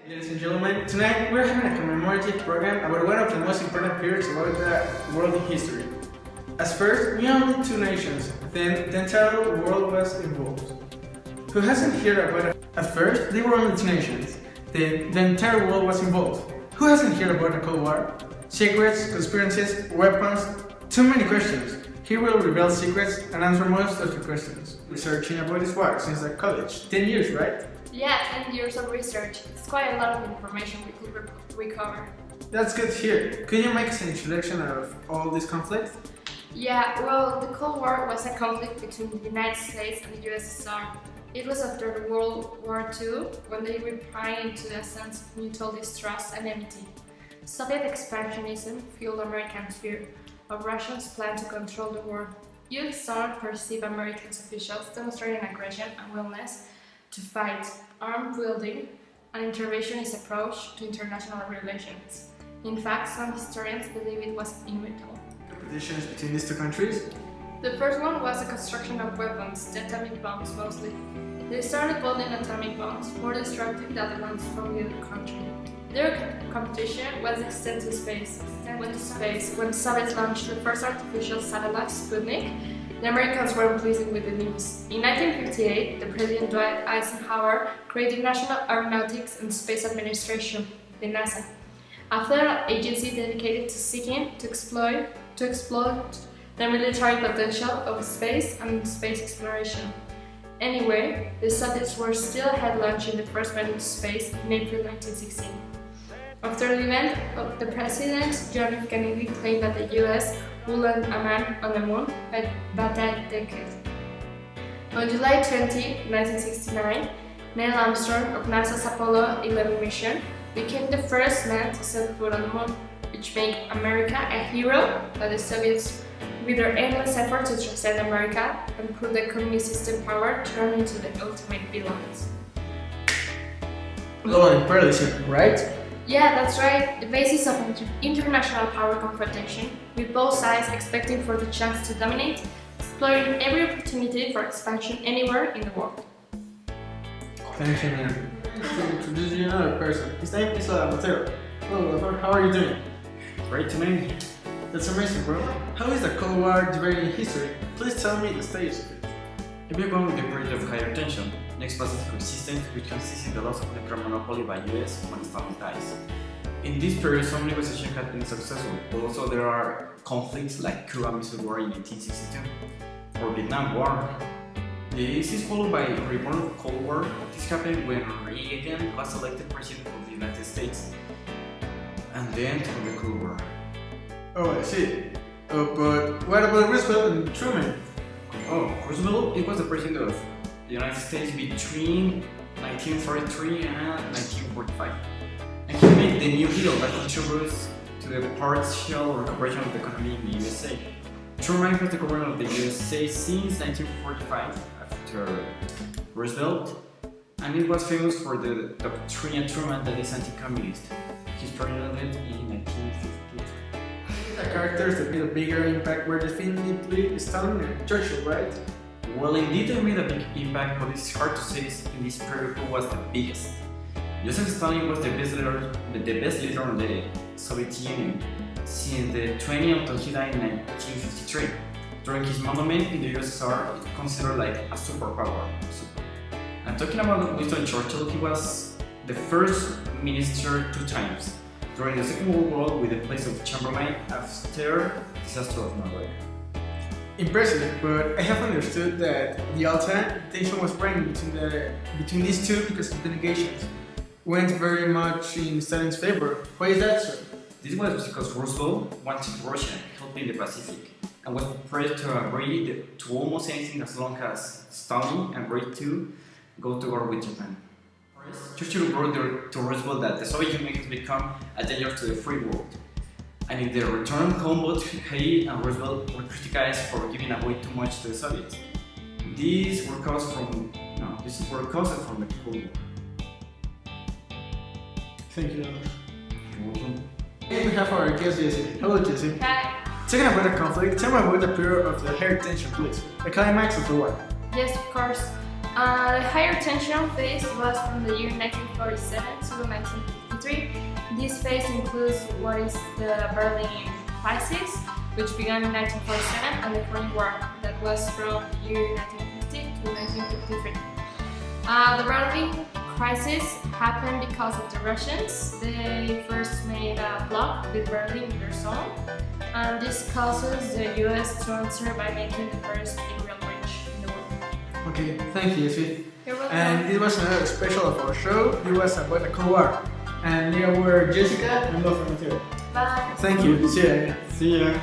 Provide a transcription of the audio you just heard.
Ladies and gentlemen, tonight we're having a commemorative program about one of the most important periods about the world in history. As first, we only two nations, then the entire world was involved. Who hasn't heard about it? At first, they were only two nations, then the entire world was involved. Who hasn't heard about the Cold War? Secrets, conspiracies, weapons, too many questions. He will reveal secrets and answer most of the questions. Researching about this war since the college. 10 years, right? Yeah, 10 years of research. It's quite a lot of information we could recover. That's good to hear. Could you make us an introduction of all this conflict? Yeah, well, the Cold War was a conflict between the United States and the USSR. It was after the World War II when they refined into a sense of mutual distrust and enmity. Soviet expansionism fueled American fear of Russia's plan to control the world. USSR perceived American officials demonstrating aggression and willingness to fight, arm wielding, an interventionist approach to international relations. In fact, some historians believe it was inevitable. Competitions between these two countries? The first one was the construction of weapons, the atomic bombs mostly. They started building atomic bombs more destructive than the ones from the other country. Their competition was the extent to space. When the Soviets launched the first artificial satellite, Sputnik, the Americans weren't pleased with the news. In 1958, the President Dwight Eisenhower created National Aeronautics and Space Administration, the NASA, a federal agency dedicated to seeking to exploit the military potential of space and space exploration. Anyway, the Soviets were still ahead launching the first man into space in April 1916. After the event, the President John F. Kennedy claimed that the US would land a man on the moon by that decade. On July 20, 1969, Neil Armstrong of NASA's Apollo 11 mission became the first man to set foot on the moon, which made America a hero, but the Soviets, with their endless effort to transcend America and put the communist system power, turned into the ultimate villains. Law and imperialism, right? Yeah, that's right. The basis of international power confrontation, with both sides expecting for the chance to dominate, exploring every opportunity for expansion anywhere in the world. Thank you, man. To introduce you another person. His name is Mateo. Hello, Lothar. How are you doing? Great to meet you. That's amazing, bro. How is the Cold War divided in history? Please tell me the stages of it. If we go with the period of higher tension, next Pacific resistance, which consists in the loss of nuclear monopoly by US when Stalin dies. In this period, some negotiations have been successful, but also there are conflicts like Cuba-Missile War in 1962 or Vietnam War. This is followed by a reborn of Cold War. This happened when Reagan was elected president of the United States, and then to the Cold War. Oh, I see. But what about Roosevelt and Truman? Oh, Roosevelt, it was the president of the United States between 1943 and 1945. And he made the New Deal that contributes to the partial recuperation of the economy in the USA. Truman was the governor of the USA since 1945 after Roosevelt, and it was famous for the doctrine of Truman that is anti-communist. He started it in 1952. The characters that made a bigger impact were definitely Stalin and Churchill, right? Well, indeed they made a big impact, but it's hard to say in this period who was the biggest. Joseph Stalin was the best leader of the Soviet Union since the 20th until he died in 1953. During his management in the USSR, it was considered like a superpower. And talking about Winston Churchill, he was the first minister 2 times. During the Second World War with the place of Chamberlain after the disaster of Norway. Impressive, but I have understood that the all-time tension was reigning between these two because of the negations went very much in Stalin's favor. Why is that so? This was because Roosevelt wanted Russia help in the Pacific and was prepared to agree to almost anything as long as Stalin agreed to go to war with Japan. Churchill wrote to Roosevelt that the Soviet Union has become a danger to the free world. And in their return home, both he and Roosevelt were criticized for giving away too much to the Soviets. These were caused from the Cold War. Thank you. You're welcome. And we have our guest Jesse. Hello, Jesse. Hi. Talking about the conflict, tell me about the period of the higher tension, please. The climax of the war. Yes, of course. The higher tension phase was from the year 1947 to to 1953. This phase includes what is the Berlin Crisis, which began in 1947, and the Korean War, that was from the year 1950 to 1953. The Berlin Crisis happened because of the Russians. They first made a block with Berlin in their zone, and this causes the US to answer by making the first imperial bridge in the world. Okay, thank you, Jessie. You're welcome. And this was another special of our show. It was about the Cold War. And here were Jessica and Lothar Mateo. Bye. Thank you. See you again. See ya.